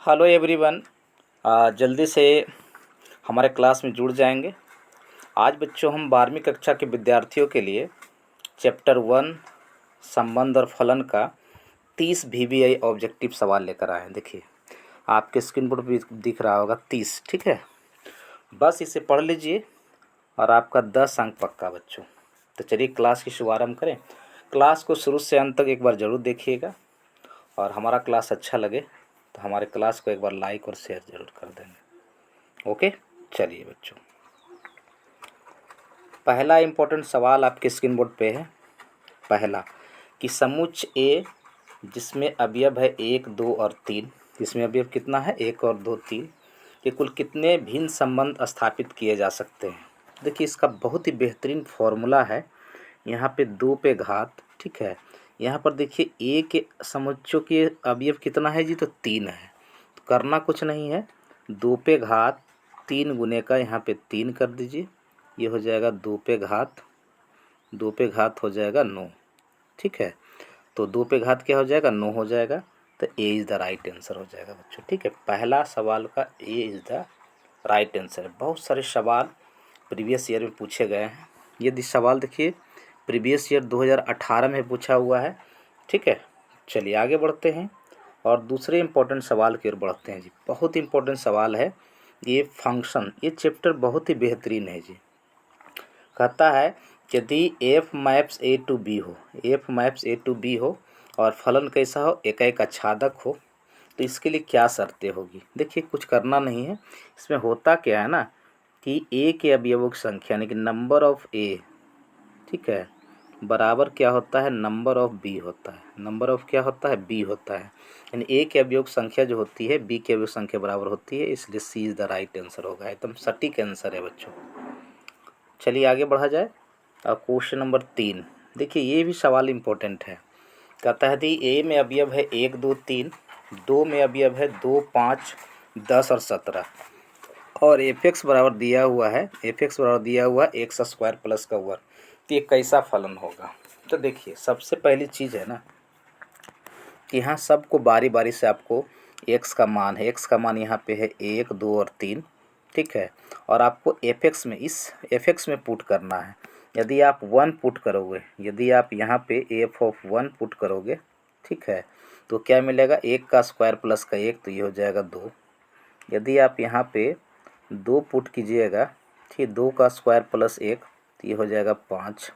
Hello everyone. जल्दी से हमारे क्लास में जुड़ जाएंगे। आज बच्चों हम 12वीं कक्षा के विद्यार्थियों के लिए चैप्टर 1 संबंध और फलन का 30 VBI ऑब्जेक्टिव सवाल लेकर आए हैं। देखिए आपके स्क्रीन पर भी दिख रहा होगा 30। ठीक है, बस इसे पढ़ लीजिए और आपका 10 अंक पक्का बच्चों। तो चलिए क्लास की शुभारंभ करें। क्लास को शुरू से अंत तक एक बार ज़रूर देखिएगा और हमारा क्लास अच्छा लगे तो हमारे क्लास को एक बार लाइक और शेयर ज़रूर कर देंगे। ओके, चलिए बच्चों, पहला इम्पोर्टेंट सवाल आपके स्क्रीन बोर्ड पे है। पहला कि समुच्चय ए जिसमें अवयव है 1, 2 और 3, इसमें अवयव कितना है 1 और 2, 3, ये कुल कितने भिन्न संबंध स्थापित किए जा सकते हैं। देखिए इसका बहुत ही बेहतरीन फॉर्मूला है। यहाँ पे 2 पे घात, ठीक है। यहाँ पर देखिए ए के समुच्चयों के अवयव कितना है जी, तो 3 है। तो करना कुछ नहीं है, 2 पे घात 3 गुने का यहाँ पे 3 कर दीजिए, ये हो जाएगा 2 पे घात हो जाएगा 9। ठीक है, तो 2 पे घात क्या हो जाएगा 9 हो जाएगा। तो ए इज़ द राइट आंसर हो जाएगा बच्चों। ठीक है, पहला सवाल का ए इज़ द राइट आंसर है। बहुत सारे सवाल प्रीवियस ईयर में पूछे गए हैं। यदि सवाल देखिए प्रीवियस ईयर 2018 में पूछा हुआ है। ठीक है, चलिए आगे बढ़ते हैं और दूसरे इम्पोर्टेंट सवाल की ओर बढ़ते हैं जी। बहुत इंपॉर्टेंट सवाल है ये फंक्शन, ये चैप्टर बहुत ही बेहतरीन है जी। कहता है यदि F maps A to B हो, F maps A to B हो और फलन कैसा हो, एक आच्छादक हो, तो इसके लिए क्या शर्तें होगी। देखिए कुछ करना नहीं है, इसमें होता क्या है ना कि ए के अवयवों की संख्या यानी कि नंबर ऑफ ए, ठीक है, बराबर क्या होता है नंबर ऑफ बी होता है। नंबर ऑफ क्या होता है बी होता है, यानी ए के अवयव संख्या जो होती है बी के अवयव संख्या बराबर होती है, इसलिए सी इज़ द राइट आंसर होगा। एकदम सटीक आंसर है बच्चों। चलिए आगे बढ़ा जाए। और क्वेश्चन नंबर 3 देखिए ये भी सवाल इम्पोर्टेंट है। कहता है यदि ए में अवयव है 1, 2, 3, 2 में अवयव है 2, 5, 10 और 17 और एफ एक्स बराबर दिया हुआ है, एफ एक्स बराबर दिया हुआ है एक्स स्क्वायर प्लस का वर्ग, तो ये कैसा फलन होगा। तो देखिए सबसे पहली चीज़ है ना कि यहाँ सबको बारी बारी से आपको एक्स का मान है, एक्स का मान यहाँ पे है 1, 2 और 3, ठीक है, और आपको एफ एक्स में इस एफ एक्स में पुट करना है। यदि आप 1 पुट करोगे, यदि आप यहाँ पे एफ ऑफ 1 पुट करोगे, ठीक है, तो क्या मिलेगा 1 का स्क्वायर प्लस का 1, तो ये हो जाएगा 2। यदि आप यहाँ पे 2 पुट कीजिएगा, ठीक, 2 का स्क्वायर प्लस 1, तो ये हो जाएगा 5।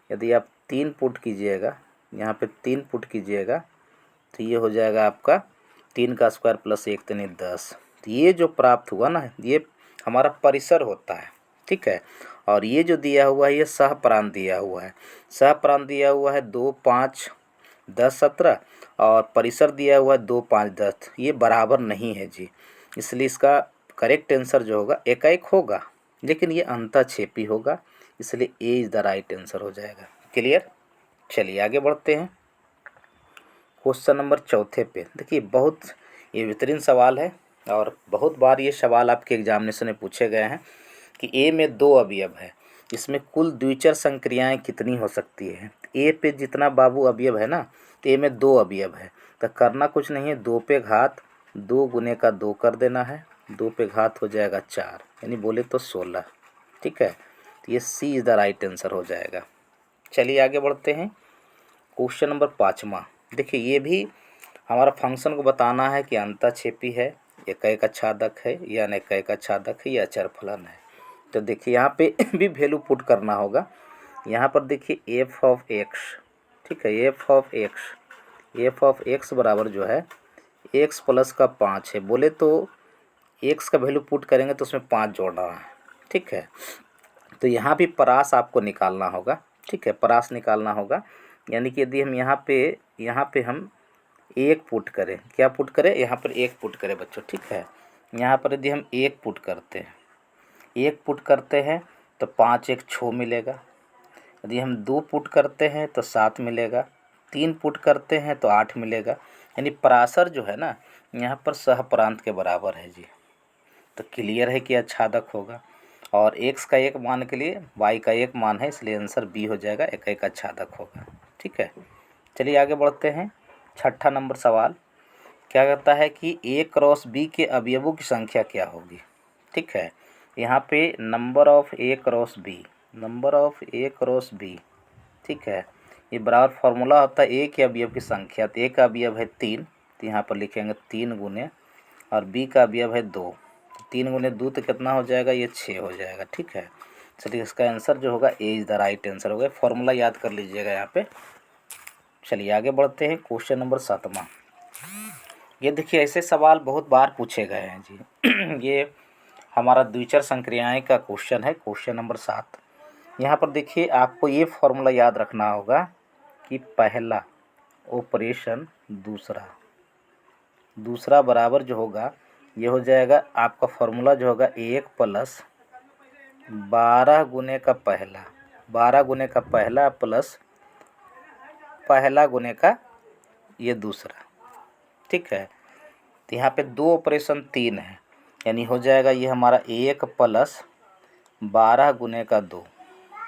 यदि आप 3 पुट कीजिएगा, यहाँ पे 3 पुट कीजिएगा, तो ये हो जाएगा आपका 3 का स्क्वायर प्लस 1 यानी 10। तो ये जो प्राप्त हुआ ना ये हमारा परिसर होता है, ठीक है। और ये जो दिया हुआ है ये सहप्रांत दिया हुआ है, सहप्रांत दिया हुआ है 2, 5, 10, 17 और परिसर दिया हुआ है 2, 5, 10। ये बराबर नहीं है जी, इसलिए इसका करेक्ट आंसर जो होगा एकाएक होगा, लेकिन ये अंतःक्षेपी होगा, इसलिए ए इज़ द राइट आंसर हो जाएगा। क्लियर, चलिए आगे बढ़ते हैं। क्वेश्चन नंबर 4 पे देखिए बहुत ये बेहतरीन सवाल है और बहुत बार ये सवाल आपके एग्जामिनेशन में पूछे गए हैं कि ए में 2 अवयव है, इसमें कुल द्विचर संक्रियाएं कितनी हो सकती है। ए पे जितना बाबू अवयव है ना, तो ए में 2 अवयव है, तो करना कुछ नहीं है, 2 पे घात 2 गुने का 2 कर देना है, 2 पे घात हो जाएगा 4, यानी बोले तो 16। ठीक है, तो ये सी इज़ द राइट आंसर हो जाएगा। चलिए आगे बढ़ते हैं। क्वेश्चन नंबर 5वां देखिए ये भी हमारा फंक्शन को बताना है कि अंतःक्षेपी है, एक आच्छादक है या अनेक आच्छादक है या अचरफलन है। तो देखिए यहाँ पे भी वैल्यू पुट करना होगा। यहाँ पर देखिए एफ ऑफ एक्स, ठीक है, एफ ऑफ एक्स बराबर जो है एक्स प्लस का 5 है। बोले तो एक्स का वैल्यू पुट करेंगे तो उसमें 5 जोड़ना है, ठीक है। तो यहाँ भी परास आपको निकालना होगा, ठीक है, परास निकालना होगा। यानी कि यदि हम यहाँ पे हम 1 पुट करें, क्या पुट करें यहाँ पर 1 पुट करें बच्चों, ठीक है। यहाँ पर यदि हम 1 पुट करते हैं, 1 पुट करते हैं तो 5 1 6 मिलेगा। यदि हम 2 पुट करते हैं तो 7 मिलेगा, 3 पुट करते हैं तो 8 मिलेगा। यानी परासर जो है ना यहाँ पर सहप्रांत के बराबर है जी। तो क्लियर है कि आच्छादक होगा और एक्स का एक मान के लिए वाई का एक मान है, इसलिए आंसर बी हो जाएगा, एक आच्छादक होगा। ठीक है, चलिए आगे बढ़ते हैं। 6ठा नंबर सवाल क्या करता है कि ए क्रॉस बी के अवयवों की संख्या क्या होगी। ठीक है, यहाँ पे number of A cross B, number of A cross B, ठीक है, ये बराबर फार्मूला होता है ए के अवयव की संख्या। तो ए का अवयव है 3, तो यहाँ पर लिखेंगे 3 गुने, और बी का अवयव है 2, तो 3 गुने 2 तो कितना हो जाएगा, ये 6 हो जाएगा। ठीक है, चलिए इसका आंसर जो होगा A is the right answer होगा। फॉर्मूला याद कर लीजिएगा यहाँ पे। चलिए आगे बढ़ते हैं। क्वेश्चन नंबर 7वां। ये देखिए ऐसे सवाल बहुत बार पूछे गए हैं जी। ये हमारा द्विचर संक्रियाएं का क्वेश्चन है, क्वेश्चन नंबर 7। यहाँ पर देखिए आपको ये फॉर्मूला याद रखना होगा कि पहला ऑपरेशन दूसरा, दूसरा बराबर जो होगा ये हो जाएगा आपका फॉर्मूला जो होगा 1 प्लस 12 गुने का पहला, 12 गुने का पहला प्लस पहला गुने का ये दूसरा। ठीक है, तो यहाँ पे 2 ऑपरेशन 3 है, यानी हो जाएगा ये हमारा 1 प्लस 12 गुने का 2,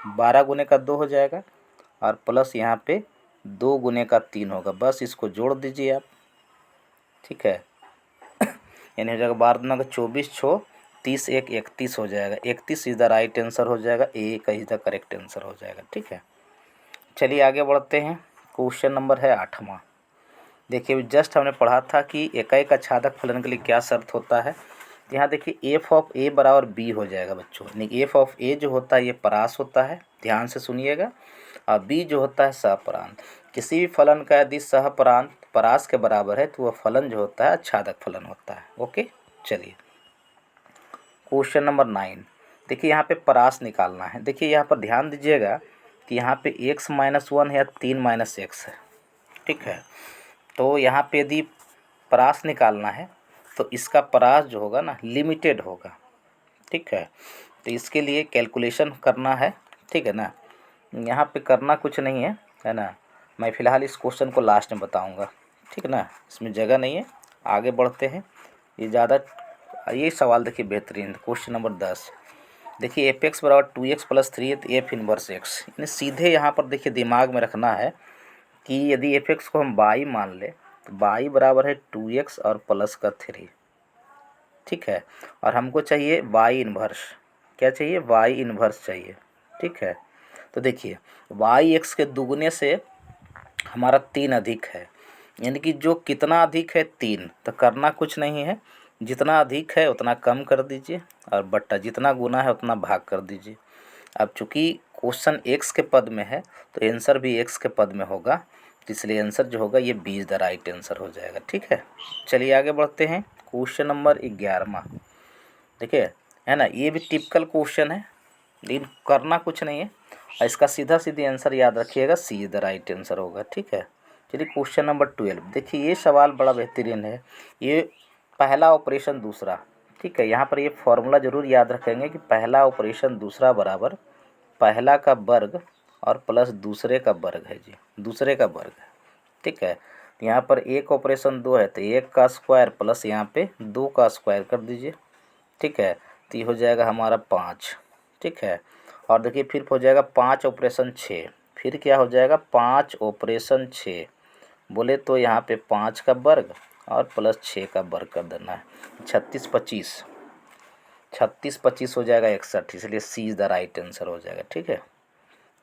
12 गुने का 2 हो जाएगा, और प्लस यहाँ पे 2 गुने का 3 होगा। बस इसको जोड़ दीजिए आप। ठीक है, यानी हो जाएगा 12 दूना का 24, 6 30, 1 31 हो जाएगा। 31 इज़ द राइट आंसर हो जाएगा, ए का इज़ द करेक्ट आंसर हो जाएगा। ठीक है, चलिए आगे बढ़ते हैं। क्वेश्चन नंबर है 8वां। देखिए जस्ट हमने पढ़ा था कि एकाएक आच्छादक फलन के लिए क्या शर्त होता है। यहाँ देखिए एफ ऑफ ए बराबर बी हो जाएगा बच्चों, यानी एफ ऑफ ए जो होता है ये परास होता है, ध्यान से सुनिएगा, और बी जो होता है सहपरांत। किसी भी फलन का यदि सहपरांत परास के बराबर है तो वह फलन जो होता है आच्छादक फलन होता है। ओके, चलिए क्वेश्चन नंबर 9। देखिए यहाँ पे परास निकालना है। देखिए यहाँ पर ध्यान दीजिएगा कि यहाँ पे x - 1 है या 3 - x है। ठीक है, तो यहाँ पे यदि परास निकालना है तो इसका परास जो होगा ना लिमिटेड होगा। ठीक है, तो इसके लिए कैलकुलेशन करना है। ठीक है ना, यहाँ पे करना कुछ नहीं है ना। मैं फ़िलहाल इस क्वेश्चन को लास्ट में बताऊँगा। ठीक है ना, इसमें जगह नहीं है। आगे बढ़ते हैं। ये सवाल देखिए बेहतरीन, क्वेश्चन नंबर 10। देखिए एफ एक्स बराबर 2x + 3 है, तो एफ इनवर्स एक्स, यानी सीधे यहाँ पर देखिए दिमाग में रखना है कि यदि एफ एक्स को हम बाई मान ले तो बाई बराबर है 2x और प्लस का 3। ठीक है, और हमको चाहिए वाई इन्वर्स। क्या चाहिए, वाई इन्वर्स चाहिए। ठीक है, तो देखिए वाई एक्स के दुगने से हमारा 3 अधिक है, यानी कि जो कितना अधिक है 3, तो करना कुछ नहीं है, जितना अधिक है उतना कम कर दीजिए, और बट्टा जितना गुना है उतना भाग कर दीजिए। अब चूँकि क्वेश्चन एक्स के पद में है तो आंसर भी एक्स के पद में होगा, तो इसलिए आंसर जो होगा ये B is the right answer हो जाएगा। ठीक है, चलिए आगे बढ़ते हैं। क्वेश्चन नंबर 11वां। देखिए है ना, ये भी टिपिकल क्वेश्चन है, लेकिन करना कुछ नहीं है, और इसका सीधा सीधी आंसर याद रखिएगा, सी इज़ द राइट आंसर होगा। ठीक है, चलिए क्वेश्चन नंबर 12। देखिए ये सवाल बड़ा बेहतरीन है। ये पहला ऑपरेशन दूसरा। ठीक है, यहाँ पर ये फॉर्मूला ज़रूर याद रखेंगे कि पहला ऑपरेशन दूसरा बराबर पहला का वर्ग और प्लस दूसरे का वर्ग है जी, दूसरे का वर्ग है। ठीक है, यहाँ पर एक ऑपरेशन 2 है तो 1 का स्क्वायर प्लस यहाँ पे 2 का स्क्वायर कर दीजिए। ठीक है, तो ये हो जाएगा हमारा 5। ठीक है, और देखिए फिर हो जाएगा 5 ऑपरेशन 6, फिर क्या हो जाएगा 5 ऑपरेशन 6, बोले तो यहाँ पे 5 का वर्ग और प्लस 6 का वर्ग कर देना है। 36 25, 36 25 हो जाएगा 61, इसलिए सी इज़ द राइट आंसर हो जाएगा। ठीक है,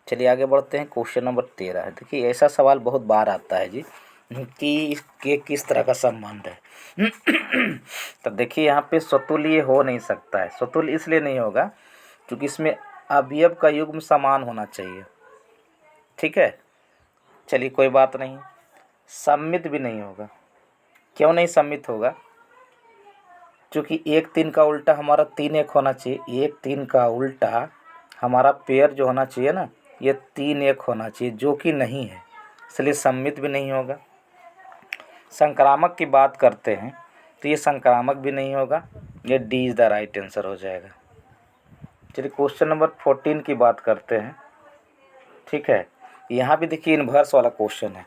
चलिए आगे बढ़ते हैं। क्वेश्चन नंबर 13 है। देखिए ऐसा सवाल बहुत बार आता है जी कि इसके किस तरह का संबंध है। तो देखिए यहाँ पे स्वतुल्य हो नहीं सकता है। स्वतुल्य इसलिए नहीं होगा क्योंकि इसमें अवयव का युग्म समान होना चाहिए। ठीक है, चलिए कोई बात नहीं। सम्मित भी नहीं होगा। क्यों नहीं सम्मित होगा, क्योंकि 1 3 का उल्टा हमारा 3 1 होना चाहिए। 1 3 का उल्टा हमारा पेयर जो होना चाहिए ना, ये 3 1 होना चाहिए, जो कि नहीं है, इसलिए सम्मित भी नहीं होगा। संक्रामक की बात करते हैं तो ये संक्रामक भी नहीं होगा, ये D is the right answer हो जाएगा। चलिए क्वेश्चन नंबर 14 की बात करते हैं। ठीक है, यहाँ भी देखिए इन्वर्स वाला क्वेश्चन है,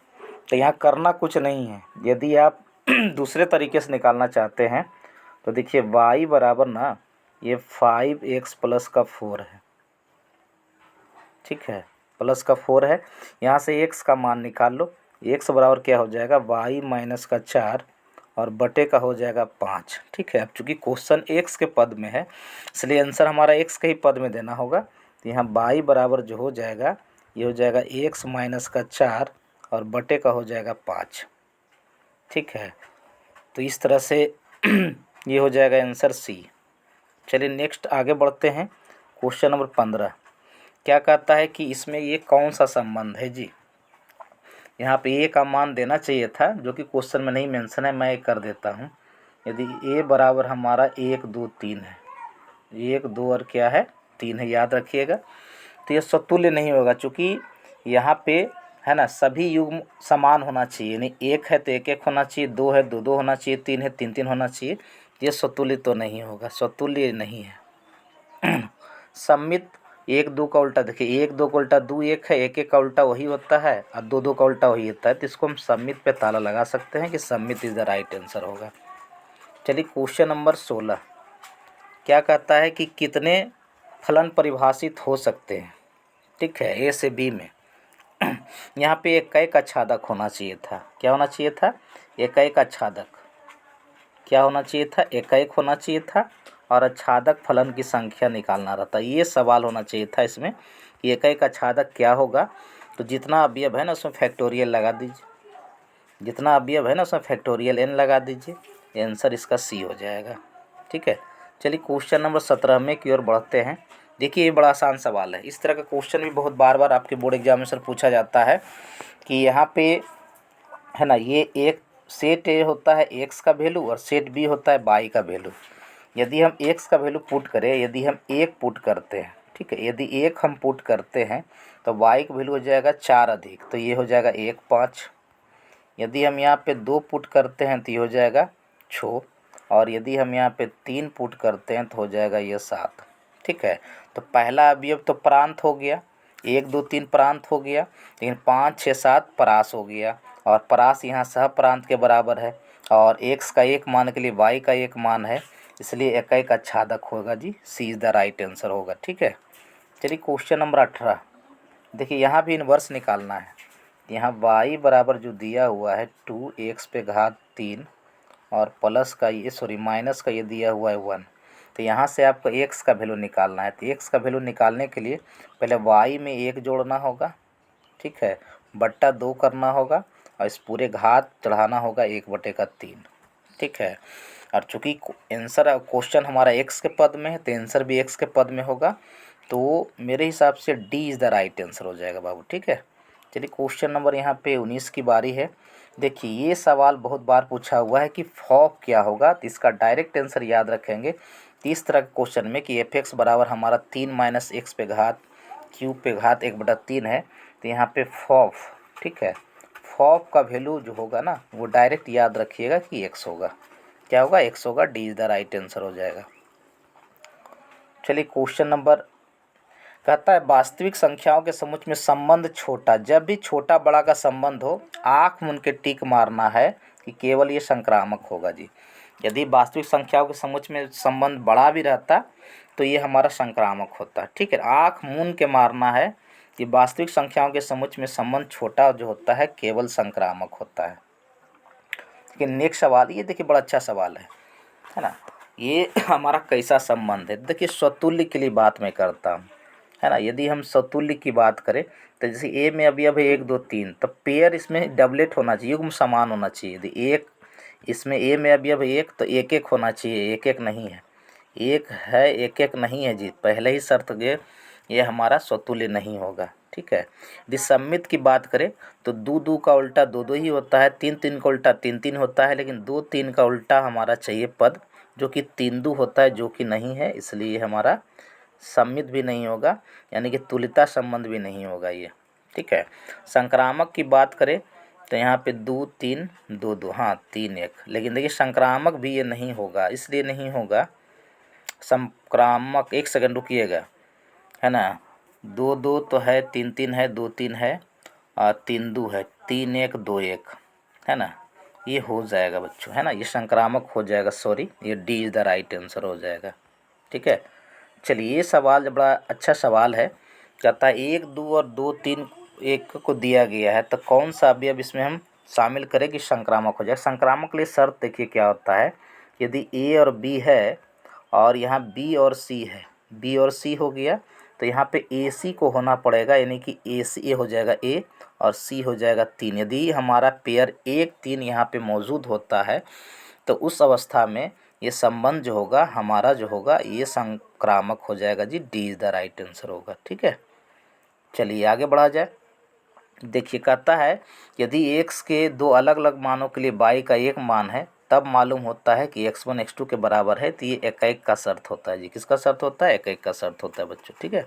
तो यहाँ करना कुछ नहीं है। यदि आप दूसरे तरीके से निकालना चाहते हैं तो देखिए y बराबर ना ये 5x प्लस का 4 है। ठीक है, प्लस का 4 है, यहाँ से x का मान निकाल लो। x बराबर क्या हो जाएगा y - का 4 और बटे का हो जाएगा 5। ठीक है, अब चूँकि क्वेश्चन एक्स के पद में है इसलिए आंसर हमारा एक्स के ही पद में देना होगा। तो यहाँ y बराबर जो हो जाएगा ये हो जाएगा x माइनस का 4 और बटे का हो जाएगा 5। ठीक है, तो इस तरह से ये हो जाएगा आंसर सी। चलिए नेक्स्ट आगे बढ़ते हैं। क्वेश्चन नंबर 15 क्या कहता है कि इसमें ये कौन सा संबंध है जी। यहाँ पे ए का मान देना चाहिए था जो कि क्वेश्चन में नहीं मेंशन है, मैं ये कर देता हूँ। यदि ए बराबर हमारा 1 2 3 है, 1 2 और क्या है 3 है, याद रखिएगा। तो ये समतुल्य नहीं होगा चूँकि यहाँ पे है ना सभी युग्म समान होना चाहिए, यानी 1 है तो 1 1 होना चाहिए, 2 है 2 2 होना चाहिए, 3 है 3 3 होना चाहिए। ये समतुल्य तो नहीं होगा, समतुल्य नहीं है। सममित 1 2 का उल्टा देखिए, 1 2 का उल्टा 2 1 है, 1 1 का उल्टा वही होता है और 2 2 का उल्टा वही होता है। तो इसको हम सममित पे ताला लगा सकते हैं कि सममित इज द राइट आंसर होगा। चलिए क्वेश्चन नंबर 16 क्या कहता है कि कितने फलन परिभाषित हो सकते हैं। ठीक है, ए से बी में यहाँ पे एक आच्छादक होना चाहिए था। क्या होना चाहिए था, एक आच्छादक। क्या होना चाहिए था, एक होना चाहिए था और आच्छादक फलन की संख्या निकालना रहता। ये सवाल होना चाहिए था इसमें कि एक आच्छादक क्या होगा। तो जितना अवयव है ना उसमें फैक्टोरियल लगा दीजिए, जितना अवयव है ना उसमें फैक्टोरियल n लगा दीजिए, आंसर इसका सी हो जाएगा। ठीक है, चलिए क्वेश्चन नंबर 17 में की ओर बढ़ते हैं। देखिए ये बड़ा आसान सवाल है, इस तरह का क्वेश्चन भी बहुत बार बार आपके बोर्ड एग्जामिनेशन पूछा जाता है कि यहाँ पे है ना ये एक सेट ए होता है एक्स का वैल्यू और सेट बी होता है वाई का वैल्यू। यदि हम एक्स का वैल्यू पुट करें, यदि हम 1 पुट करते हैं, ठीक है, यदि 1 हम पुट करते हैं तो वाई का वैल्यू हो जाएगा 4 अधिक, तो ये हो जाएगा 1 5। यदि हम यहाँ पे 2 पुट करते हैं तो ये हो जाएगा 6 और यदि हम यहाँ पे 3 पुट करते हैं तो हो जाएगा ये 7। ठीक है, तो पहला अवयव तो प्रांत हो गया, 1 2 3 प्रांत हो गया, लेकिन 5 6 7 परास हो गया और परास यहाँ सह प्रांत के बराबर है और एक्स का एक मान के लिए वाई का एक मान है, इसलिए एक आच्छादक होगा जी। सी इज़ द राइट आंसर होगा। ठीक है, चलिए क्वेश्चन नंबर 18 देखिए, यहाँ भी इन्वर्स निकालना है। यहाँ y बराबर जो दिया हुआ है 2x पे घात 3 और प्लस का ये माइनस का ये दिया हुआ है 1, तो यहाँ से आपको x का वैल्यू निकालना है। तो x का वैल्यू निकालने के लिए पहले y में 1 जोड़ना होगा, ठीक है, बट्टा 2 करना होगा और इस पूरे घात चढ़ाना होगा 1/3। ठीक है, और चूँकि आंसर क्वेश्चन हमारा x के पद में है तो आंसर भी x के पद में होगा, तो मेरे हिसाब से D is the right answer हो जाएगा बाबू। ठीक है, चलिए क्वेश्चन नंबर यहाँ पे 19 की बारी है। देखिए ये सवाल बहुत बार पूछा हुआ है कि फॉक क्या होगा, तो इसका डायरेक्ट आंसर याद रखेंगे। तो इस तरह के क्वेश्चन में कि एफ एक्स बराबर हमारा 3 माइनस एक्स पे घात क्यूब पे घात 1/3 है, तो यहाँ पे फॉफ, ठीक है, फॉफ का वैल्यू जो होगा ना वो डायरेक्ट याद रखिएगा कि एक्स होगा। क्या होगा, एक्स होगा। D is the right answer हो जाएगा। चलिए क्वेश्चन नंबर कहता है वास्तविक संख्याओं के समुच्चय में संबंध छोटा, जब भी छोटा बड़ा का संबंध हो आँख मूंद के टिक मारना है कि केवल ये संक्रामक होगा जी। यदि वास्तविक संख्याओं के समुच्चय में संबंध बड़ा भी रहता तो ये हमारा संक्रामक होता। ठीक है, आँख मूंद के मारना है कि वास्तविक संख्याओं के समुच्चय में संबंध छोटा जो होता है केवल संक्रामक होता है। लेकिन नेक्स्ट सवाल ये देखिए, बड़ा अच्छा सवाल है ना। ये हमारा कैसा संबंध है, देखिए स्वतुल्य के लिए बात मैं करता हूँ, है ना। यदि हम स्वतुल्य की बात करें तो जैसे ए में अवयव है 1 2 3, तो पेयर इसमें डबलेट होना चाहिए, युग्म समान होना चाहिए। यदि एक इसमें ए में अवयव है 1 तो 1 1 होना चाहिए, 1 1 नहीं है, 1 है 1 1 नहीं है जी। पहले ही शर्त ये हमारा स्वतुल्य नहीं होगा। ठीक है, यदि सम्मित की बात करें तो 2 2 का उल्टा 2 2 ही होता है, 3 3 का उल्टा 3 3 होता है, लेकिन 2 3 का उल्टा हमारा चाहिए पद जो कि 3 2 होता है, जो कि नहीं है, इसलिए हमारा सम्मित भी नहीं होगा, यानी कि तुल्यता संबंध भी नहीं होगा ये। ठीक है, संक्रामक की बात करें तो यहाँ पे 2 3 2 2, हाँ 3 1, लेकिन देखिए संक्रामक भी ये नहीं होगा, इसलिए नहीं होगा संक्रामक। एक सेकंड रुकिएगा, है ना, 2 2 तो है, 3 3 है, 2 3 है और 3 2 है, 3 1 2 1, है ना, ये हो जाएगा बच्चों, है ना, ये संक्रामक हो जाएगा। सॉरी, ये D is the right answer हो जाएगा। ठीक है, चलिए ये सवाल बड़ा अच्छा सवाल है। कहता है 1 2 और 2 3 1 को दिया गया है तो कौन सा अवयव इसमें हम शामिल करें कि संक्रामक हो जाए। संक्रामक के लिए शर्त देखिए क्या होता है, यदि ए और बी है और यहाँ बी और सी है, बी और सी हो गया तो यहाँ पे ए सी को होना पड़ेगा, यानी कि ए हो जाएगा ए और सी हो जाएगा 3। यदि हमारा पेयर 1 3 यहाँ पे मौजूद होता है तो उस अवस्था में ये संबंध जो होगा हमारा जो होगा ये संक्रामक हो जाएगा जी। D is the right answer होगा। ठीक है, चलिए आगे बढ़ा जाए। देखिए कहता है यदि x के दो अलग अलग मानों के लिए y का एक मान है तब मालूम होता है कि x1 x2 के बराबर है। तो ये एक का शर्त होता है जी। किसका शर्त होता है? एक का शर्त होता है बच्चों। ठीक है,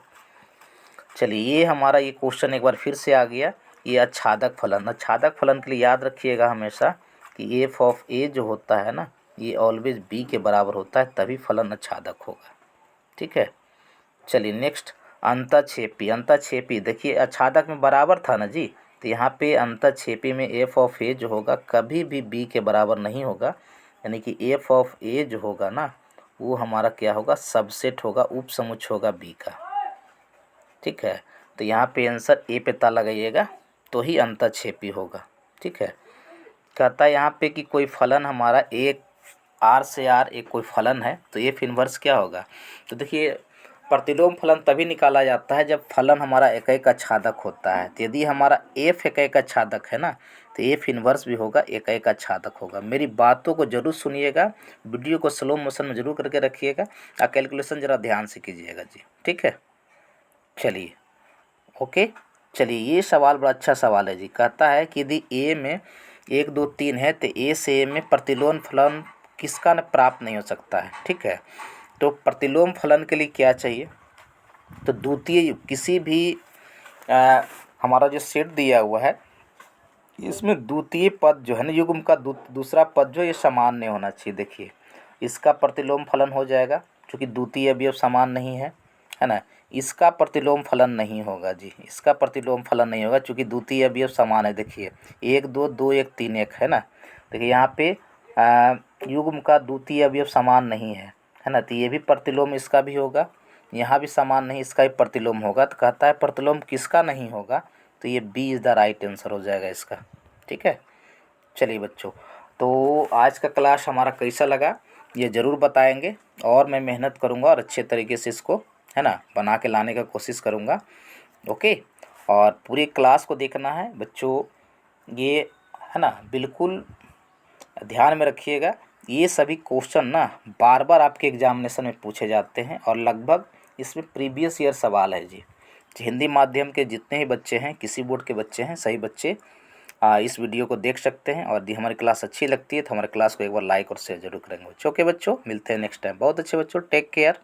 चलिए ये हमारा ये क्वेश्चन एक बार फिर से आ गया। ये आच्छादक फलन, आच्छादक फलन के लिए याद रखिएगा हमेशा कि एफ ऑफ ए जो होता है ना ये ऑलवेज बी के बराबर होता है, तभी फलन आच्छादक होगा। ठीक है, चलिए नेक्स्ट अंतःक्षेपी। अंतःक्षेपी देखिए आच्छादक में बराबर था ना जी, तो यहाँ पे अंतःक्षेपी में एफ ऑफ ए जो होगा कभी भी बी के बराबर नहीं होगा, यानी कि एफ ऑफ ए जो होगा ना वो हमारा क्या होगा? सबसेट होगा, उपसमुच्चय होगा बी का। ठीक है, तो यहाँ पे आंसर ए पे ता लगाइएगा तो ही अंतःक्षेपी होगा। ठीक है, कहता है यहाँ पे कि कोई फलन हमारा एक आर से आर एक कोई फलन है तो एफ इनवर्स क्या होगा? तो देखिए प्रतिलोम फलन तभी निकाला जाता है जब फलन हमारा एक आच्छादक होता है। तो यदि हमारा एफ एक आच्छादक है ना तो एफ इनवर्स भी होगा एक आच्छादक होगा। मेरी बातों को जरूर सुनिएगा, वीडियो को स्लो मोशन में जरूर करके रखिएगा और कैलकुलेशन ज़रा ध्यान से कीजिएगा जी। ठीक है, चलिए ओके, चलिए ये सवाल बड़ा अच्छा सवाल है जी। कहता है कि यदि ए में 1 2 3 है तो ए से ए में प्रतिलोम फलन किसका न प्राप्त नहीं हो सकता है। ठीक है, तो प्रतिलोम फलन के लिए क्या चाहिए? तो द्वितीय किसी भी हमारा जो सेट दिया हुआ है इसमें द्वितीय पद जो है ना युग्म का दूसरा पद जो ये समान नहीं होना चाहिए। देखिए इसका प्रतिलोम फलन हो जाएगा क्योंकि द्वितीय अवयव समान नहीं है ना। इसका प्रतिलोम फलन नहीं होगा जी, इसका प्रतिलोम फलन नहीं होगा क्योंकि द्वितीय अवयव समान है। देखिए 1 2 2 1 3 1 है ना। देखिए यहाँ पे युग्म का द्वितीय अवयव समान नहीं है ना, तो ये भी प्रतिलोम इसका भी होगा, यहाँ भी समान नहीं इसका भी प्रतिलोम होगा। तो कहता है प्रतिलोम किसका नहीं होगा? तो ये B is the right answer हो जाएगा इसका। ठीक है, चलिए बच्चों तो आज का क्लास हमारा कैसा लगा ये ज़रूर बताएंगे और मैं मेहनत करूँगा और अच्छे तरीके से इसको है ना बना के लाने का कोशिश करूँगा। ओके, और पूरी क्लास को देखना है बच्चों, ये है ना बिल्कुल ध्यान में रखिएगा। ये सभी क्वेश्चन ना बार बार आपके एग्जामिनेशन में पूछे जाते हैं और लगभग इसमें प्रीवियस ईयर सवाल है जी। हिंदी माध्यम के जितने ही बच्चे हैं, किसी बोर्ड के बच्चे हैं, सही बच्चे इस वीडियो को देख सकते हैं। और यदि हमारी क्लास अच्छी लगती है तो हमारे क्लास को एक बार लाइक और शेयर जरूर करेंगे बच्चों। ओके बच्चों, मिलते हैं नेक्स्ट टाइम। बहुत अच्छे बच्चों, टेक केयर।